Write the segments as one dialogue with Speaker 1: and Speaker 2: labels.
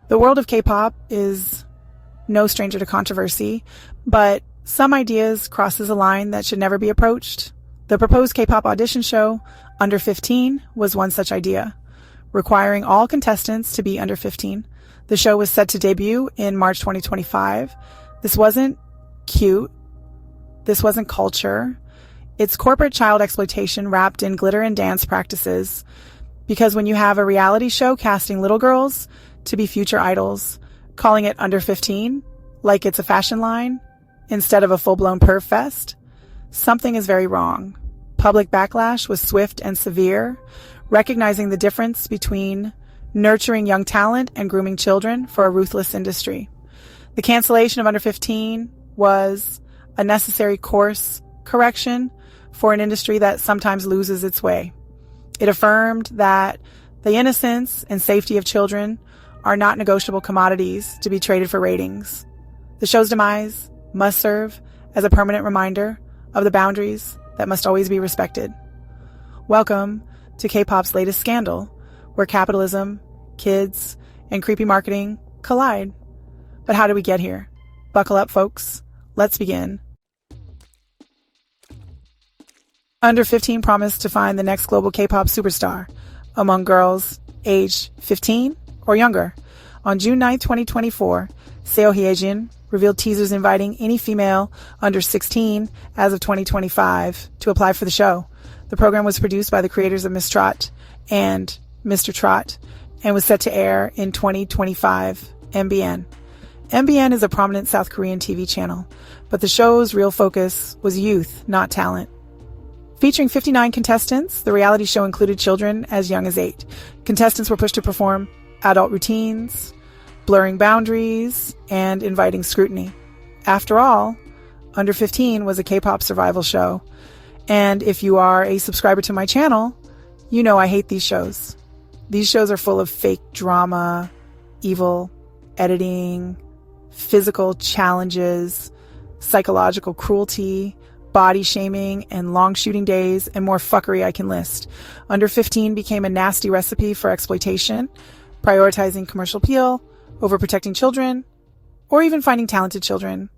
Speaker 1: The world of K-pop is no stranger to controversy, but some ideas crosses a line that should never be approached. The proposed K-pop audition show, Under 15, was one such idea, requiring all contestants to be under 15. The show was set to debut in March 2025. This wasn't cute. This wasn't culture. It's corporate child exploitation wrapped in glitter and dance practices. Because when you have a reality show casting little girls to be future idols, calling it Under 15, like it's a fashion line, instead of a full-blown perv fest, something is very wrong. Public backlash was swift and severe, recognizing the difference between nurturing young talent and grooming children for a ruthless industry. The cancellation of Under 15 was a necessary course correction for an industry that sometimes loses its way. It affirmed that the innocence and safety of children are not negotiable commodities to be traded for ratings. The show's demise must serve as a permanent reminder of the boundaries that must always be respected. Welcome to K-pop's latest scandal, where capitalism, kids, and creepy marketing collide. But how did we get here? Buckle up, folks. Let's begin. Under 15 promised to find the next global K-pop superstar among girls aged 15 or younger. On June 9, 2024, Seo Hye-jin revealed teasers inviting any female under 16 as of 2025 to apply for the show. The program was produced by the creators of Miss Trot and Mr. Trot and was set to air in 2025 MBN. MBN is a prominent South Korean TV channel, but the show's real focus was youth, not talent. Featuring 59 contestants, the reality show included children as young as 8. Contestants were pushed to perform adult routines, blurring boundaries, and inviting scrutiny. After all, Under 15 was a K-pop survival show. And if you are a subscriber to my channel, you know I hate these shows. These shows are full of fake drama, evil editing, physical challenges, psychological cruelty, body shaming, and long shooting days, and more fuckery I can list. Under 15 became a nasty recipe for exploitation, prioritizing commercial appeal over protecting children, or even finding talented children.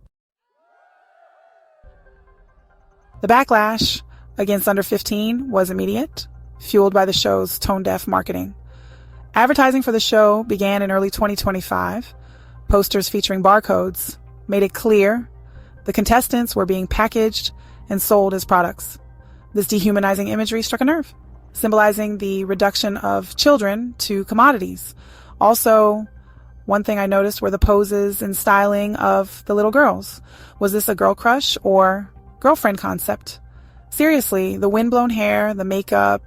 Speaker 1: The backlash against Under 15 was immediate, fueled by the show's Tonedeaf marketing. Advertising for the show began in early 2025. Posters featuring barcodes made it clear the contestants were being packaged and sold as products. This dehumanizing imagery struck a nerve, symbolizing the reduction of children to commodities. Also, one thing I noticed were the poses and styling of the little girls. Was this a girl crush or girlfriend concept? Seriously, the windblown hair, the makeup,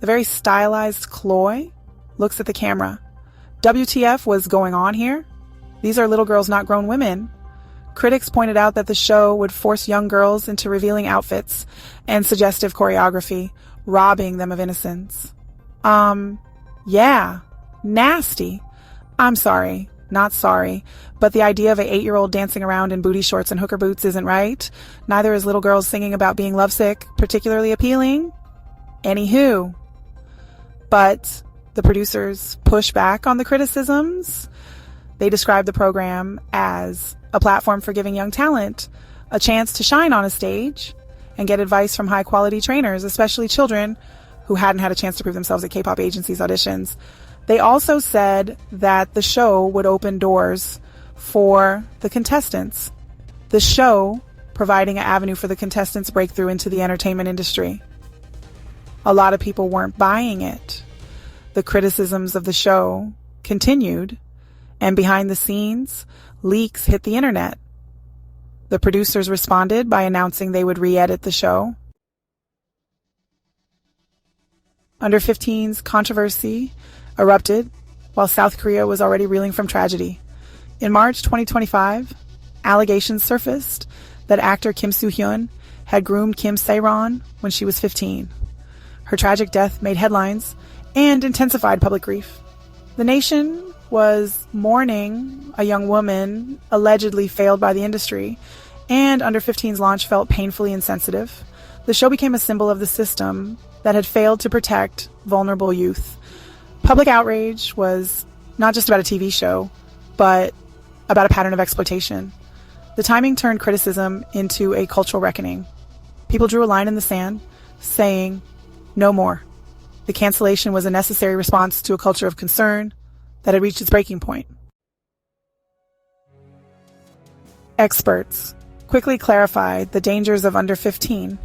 Speaker 1: the very stylized Chloe looks at the camera. WTF was going on here? These are little girls, not grown women. Critics pointed out that the show would force young girls into revealing outfits and suggestive choreography, robbing them of innocence. Yeah, nasty. I'm sorry, not sorry, but the idea of an 8-year-old dancing around in booty shorts and hooker boots isn't right. Neither is little girls singing about being lovesick particularly appealing. Anywho. But the producers push back on the criticisms. They describe the program as a platform for giving young talent a chance to shine on a stage and get advice from high-quality trainers, especially children who hadn't had a chance to prove themselves at K-pop agencies' auditions. They also said that the show would open doors for the contestants. The show providing an avenue for the contestants' breakthrough into the entertainment industry. A lot of people weren't buying it. The criticisms of the show continued, and behind the scenes, leaks hit the internet. The producers responded by announcing they would re-edit the show. Under 15's controversy erupted while South Korea was already reeling from tragedy. In March 2025, allegations surfaced that actor Kim Soo-hyun had groomed Kim Se-ron when she was 15. Her tragic death made headlines and intensified public grief. The nation was mourning a young woman allegedly failed by the industry, and Under 15's launch felt painfully insensitive. The show became a symbol of the system that had failed to protect vulnerable youth. Public outrage was not just about a TV show, but about a pattern of exploitation. The timing turned criticism into a cultural reckoning. People drew a line in the sand, saying, no more. The cancellation was a necessary response to a culture of concern that had reached its breaking point. Experts quickly clarified the dangers of under 15,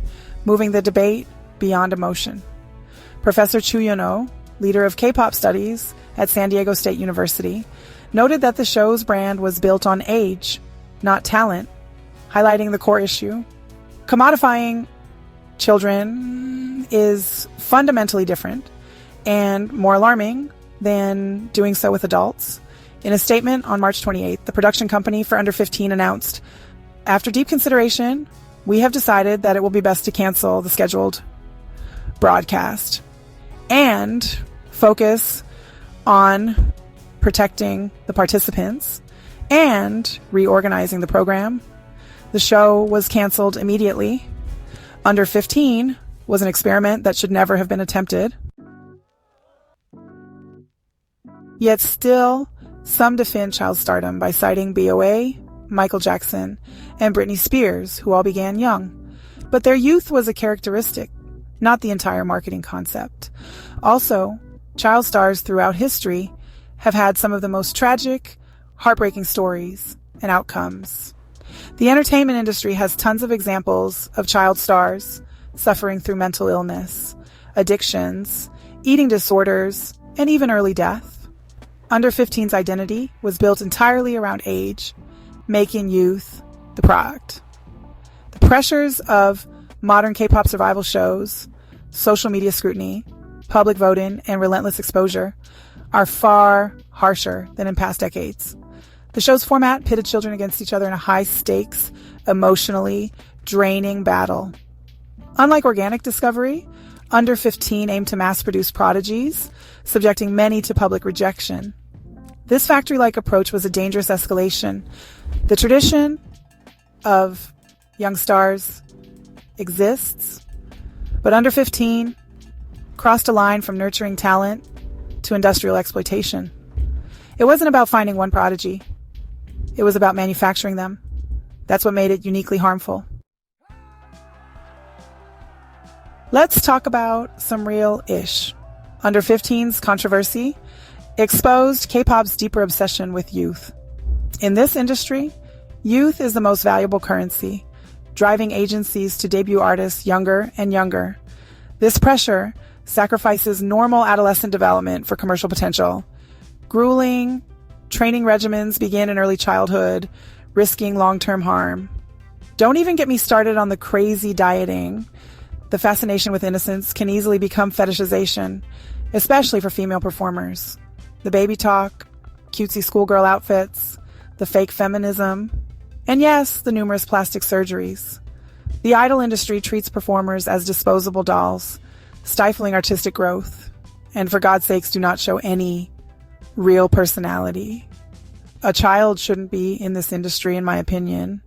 Speaker 1: moving the debate beyond emotion. Professor Chu Yun-oh, leader of Kpop studies at San Diego State University, noted that the show's brand was built on age, not talent, highlighting the core issue. Commodifying children is fundamentally different and more alarming than doing so with adults. In a statement on March 28th, the production company for Under 15 announced, after deep consideration, we have decided that it will be best to cancel the scheduled broadcast and focus on protecting the participants and reorganizing the program. The show was canceled immediately. Under 15 was an experiment that should never have been attempted. Yet still, some defend child stardom by citing BOA, Michael Jackson, and Britney Spears, who all began young. But their youth was a characteristic, not the entire marketing concept. Also, child stars throughout history have had some of the most tragic, heartbreaking stories and outcomes. The entertainment industry has tons of examples of child stars suffering through mental illness, addictions, eating disorders, and even early death. Under 15's identity was built entirely around age, making youth the product. The pressures of modern K-pop survival shows, social media scrutiny, public voting, and relentless exposure are far harsher than in past decades. The show's format pitted children against each other in a high-stakes, emotionally draining battle. Unlike organic discovery, Under 15 aimed to mass-produce prodigies, subjecting many to public rejection. This factory-like approach was a dangerous escalation. The tradition of young stars exists, but Under 15 crossed a line from nurturing talent to industrial exploitation. It wasn't about finding one prodigy. It was about manufacturing them. That's what made it uniquely harmful. Let's talk about some real ish. Under 15's controversy exposed K-pop's deeper obsession with youth. In this industry, youth is the most valuable currency, driving agencies to debut artists younger and younger. This pressure sacrifices normal adolescent development for commercial potential. Grueling training regimens begin in early childhood, risking long-term harm. Don't even get me started on the crazy dieting. The fascination with innocence can easily become fetishization, especially for female performers. The baby talk, cutesy schoolgirl outfits, the fake feminism, and yes, the numerous plastic surgeries. The idol industry treats performers as disposable dolls, stifling artistic growth, and for God's sakes, do not show any real personality. A child shouldn't be in this industry, in my opinion.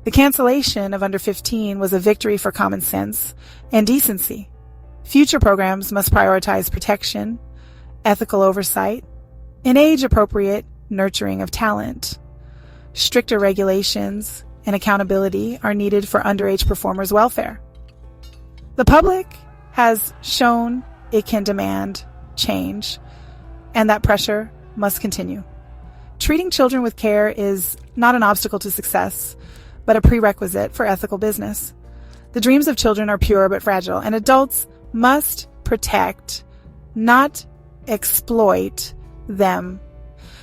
Speaker 1: The cancellation of Under 15 was a victory for common sense and decency. Future programs must prioritize protection, ethical oversight, and age-appropriate nurturing of talent. Stricter regulations and accountability are needed for underage performers' welfare. The public has shown it can demand change, and that pressure must continue. Treating children with care is not an obstacle to success, but a prerequisite for ethical business. The dreams of children are pure but fragile, and adults must protect, not exploit them.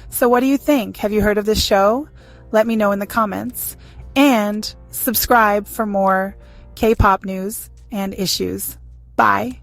Speaker 1: So what do you think? Have you heard of this show? Let me know in the comments. And subscribe for more K-pop news and issues. Bye.